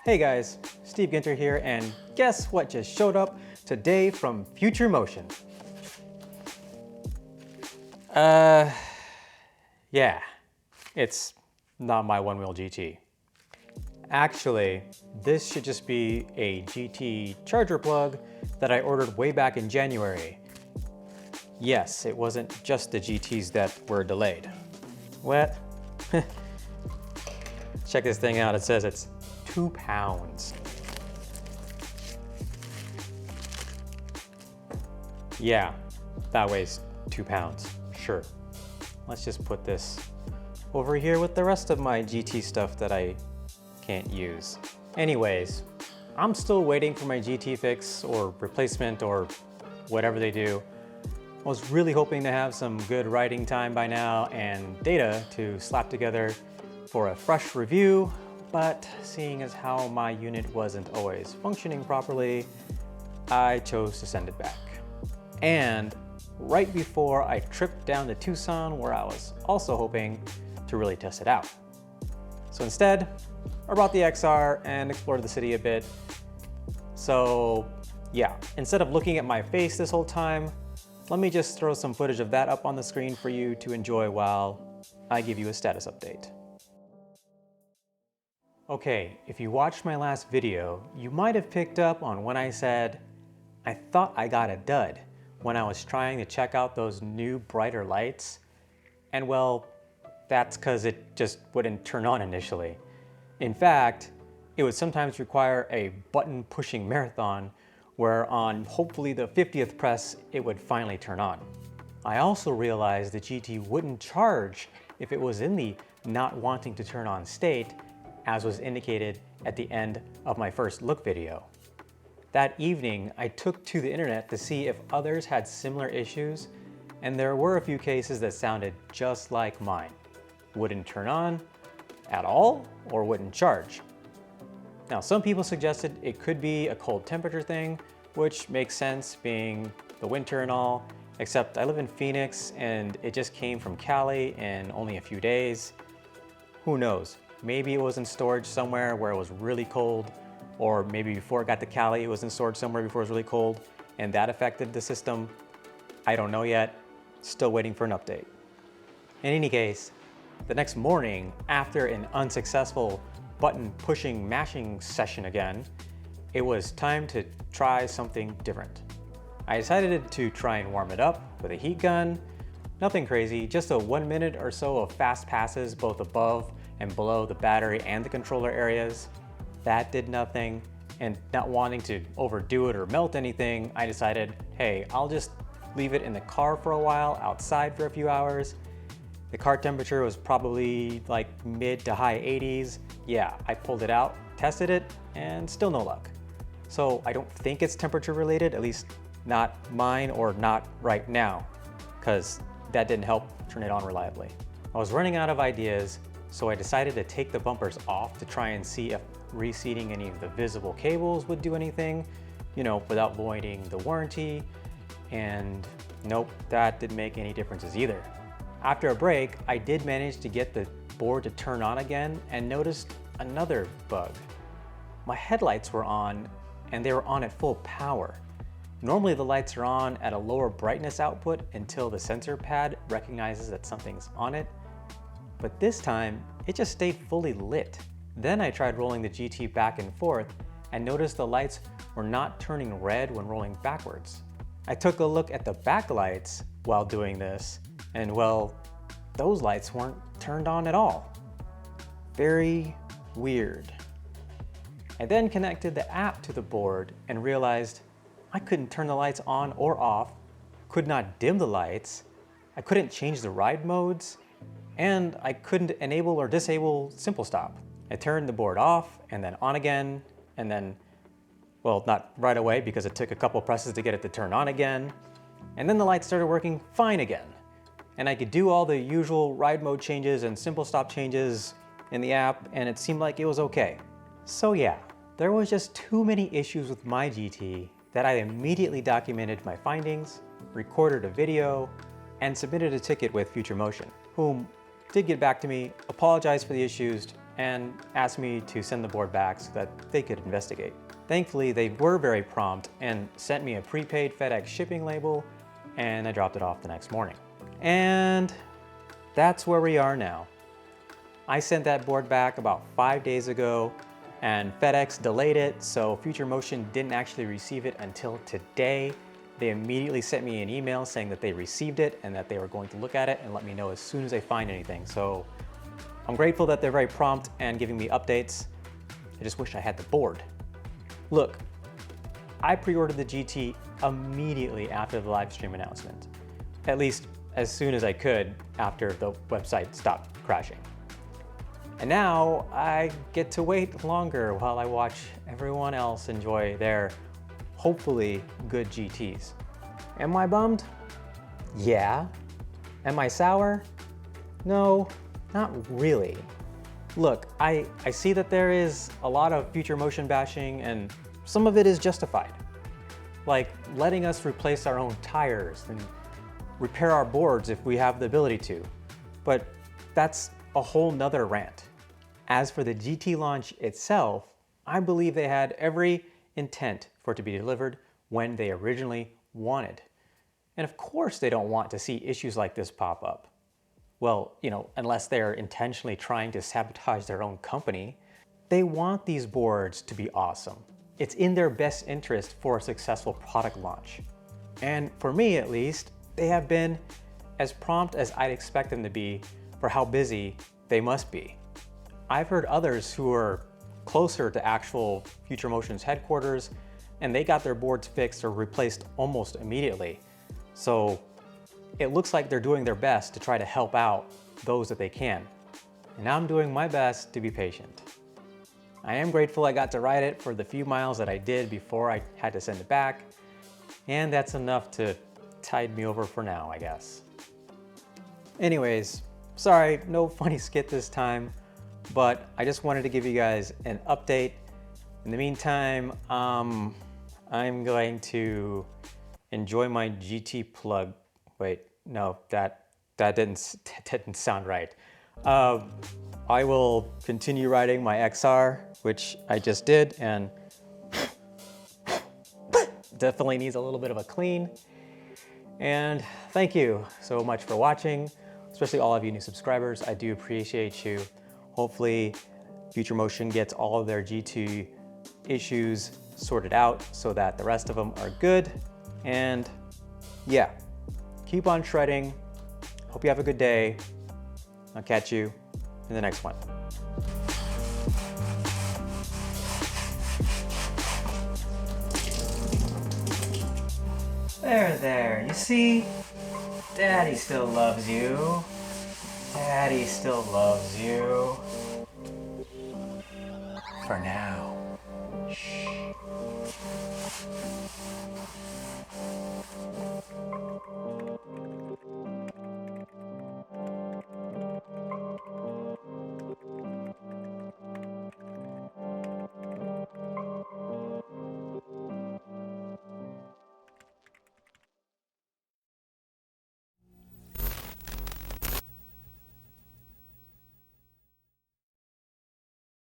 Hey guys, Steve Ginter here, and guess what just showed up today from Future Motion? Yeah, it's not my Onewheel GT. Actually, this should just be a GT charger plug that I ordered way back in January. Yes, it wasn't just the GTs that were delayed. What? Check this thing out, it says it's 2 pounds. Yeah, that weighs 2 pounds, sure. Let's just put this over here with the rest of my GT stuff that I can't use. Anyways, I'm still waiting for my GT fix or replacement or whatever they do. I was really hoping to have some good writing time by now and data to slap together for a fresh review, but seeing as how my unit wasn't always functioning properly, I chose to send it back. And right before I tripped down to Tucson, where I was also hoping to really test it out. So instead, I brought the XR and explored the city a bit. So yeah, instead of looking at my face this whole time, let me just throw some footage of that up on the screen for you to enjoy while I give you a status update. Okay, if you watched my last video, you might have picked up on when I said, I thought I got a dud when I was trying to check out those new brighter lights. And well, that's because it just wouldn't turn on initially. In fact, it would sometimes require a button pushing marathon where on hopefully the 50th press, it would finally turn on. I also realized the GT wouldn't charge if it was in the not wanting to turn on state, as was indicated at the end of my first look video. That evening, I took to the internet to see if others had similar issues, and there were a few cases that sounded just like mine. Wouldn't turn on at all, or wouldn't charge. Now, some people suggested it could be a cold temperature thing, which makes sense being the winter and all, except I live in Phoenix and it just came from Cali in only a few days. Who knows? Maybe it was in storage somewhere where it was really cold, or maybe before it got to Cali, it was in storage somewhere before it was really cold, and that affected the system. I don't know yet, still waiting for an update. In any case, the next morning, after an unsuccessful button pushing mashing session again, it was time to try something different. I decided to try and warm it up with a heat gun. Nothing crazy, just a 1 minute or so of fast passes both above and below the battery and the controller areas. That did nothing, and not wanting to overdo it or melt anything, I decided, hey, I'll just leave it in the car for a while, outside for a few hours. The car temperature was probably like mid to high 80s. Yeah, I pulled it out, tested it, and still no luck. So I don't think it's temperature related, at least not mine or not right now, because that didn't help turn it on reliably. I was running out of ideas, so I decided to take the bumpers off to try and see if reseating any of the visible cables would do anything, you know, without voiding the warranty. And nope, that didn't make any differences either. After a break, I did manage to get the board to turn on again and noticed another bug. My headlights were on and they were on at full power. Normally the lights are on at a lower brightness output until the sensor pad recognizes that something's on it. But this time, it just stayed fully lit. Then I tried rolling the GT back and forth and noticed the lights were not turning red when rolling backwards. I took a look at the backlights while doing this, and well, those lights weren't turned on at all. Very weird. I then connected the app to the board and realized I couldn't turn the lights on or off, could not dim the lights, I couldn't change the ride modes, and I couldn't enable or disable simple stop. I turned the board off and then on again, and then, well, not right away because it took a couple presses to get it to turn on again. And then the lights started working fine again. And I could do all the usual ride mode changes and simple stop changes in the app, and it seemed like it was okay. So yeah, there was just too many issues with my GT that I immediately documented my findings, recorded a video, and submitted a ticket with Future Motion, whom did get back to me, apologized for the issues, and asked me to send the board back so that they could investigate. Thankfully, they were very prompt and sent me a prepaid FedEx shipping label, and I dropped it off the next morning. And that's where we are now. I sent that board back about 5 days ago, and FedEx delayed it, so Future Motion didn't actually receive it until today. They immediately sent me an email saying that they received it and that they were going to look at it and let me know as soon as they find anything. So I'm grateful that they're very prompt and giving me updates. I just wish I had the board. Look, I pre-ordered the GT immediately after the live stream announcement, at least as soon as I could after the website stopped crashing. And now I get to wait longer while I watch everyone else enjoy their hopefully good GTs. Am I bummed? Yeah. Am I sour? No, not really. Look, I see that there is a lot of Future Motion bashing, and some of it is justified. Like letting us replace our own tires and repair our boards if we have the ability to. But that's a whole nother rant. As for the GT launch itself, I believe they had every intent for it to be delivered when they originally wanted. And of course they don't want to see issues like this pop up. Well, unless they're intentionally trying to sabotage their own company. They want these boards to be awesome. It's in their best interest for a successful product launch. And for me at least, they have been as prompt as I'd expect them to be for how busy they must be. I've heard others who are closer to actual Future Motion's headquarters, and they got their boards fixed or replaced almost immediately. So it looks like they're doing their best to try to help out those that they can. And I'm doing my best to be patient. I am grateful I got to ride it for the few miles that I did before I had to send it back, and that's enough to tide me over for now, I guess. Anyways, sorry, no funny skit this time, but I just wanted to give you guys an update. In the meantime, I'm going to enjoy my GT plug. Wait, no, that didn't sound right. I will continue riding my XR, which I just did, and definitely needs a little bit of a clean. And thank you so much for watching, especially all of you new subscribers. I do appreciate you. Hopefully Future Motion gets all of their GT issues sorted out so that the rest of them are good. And yeah, keep on shredding. Hope you have a good day. I'll catch you in the next one. There, you see? Daddy still loves you. Daddy still loves you. For now. Shh.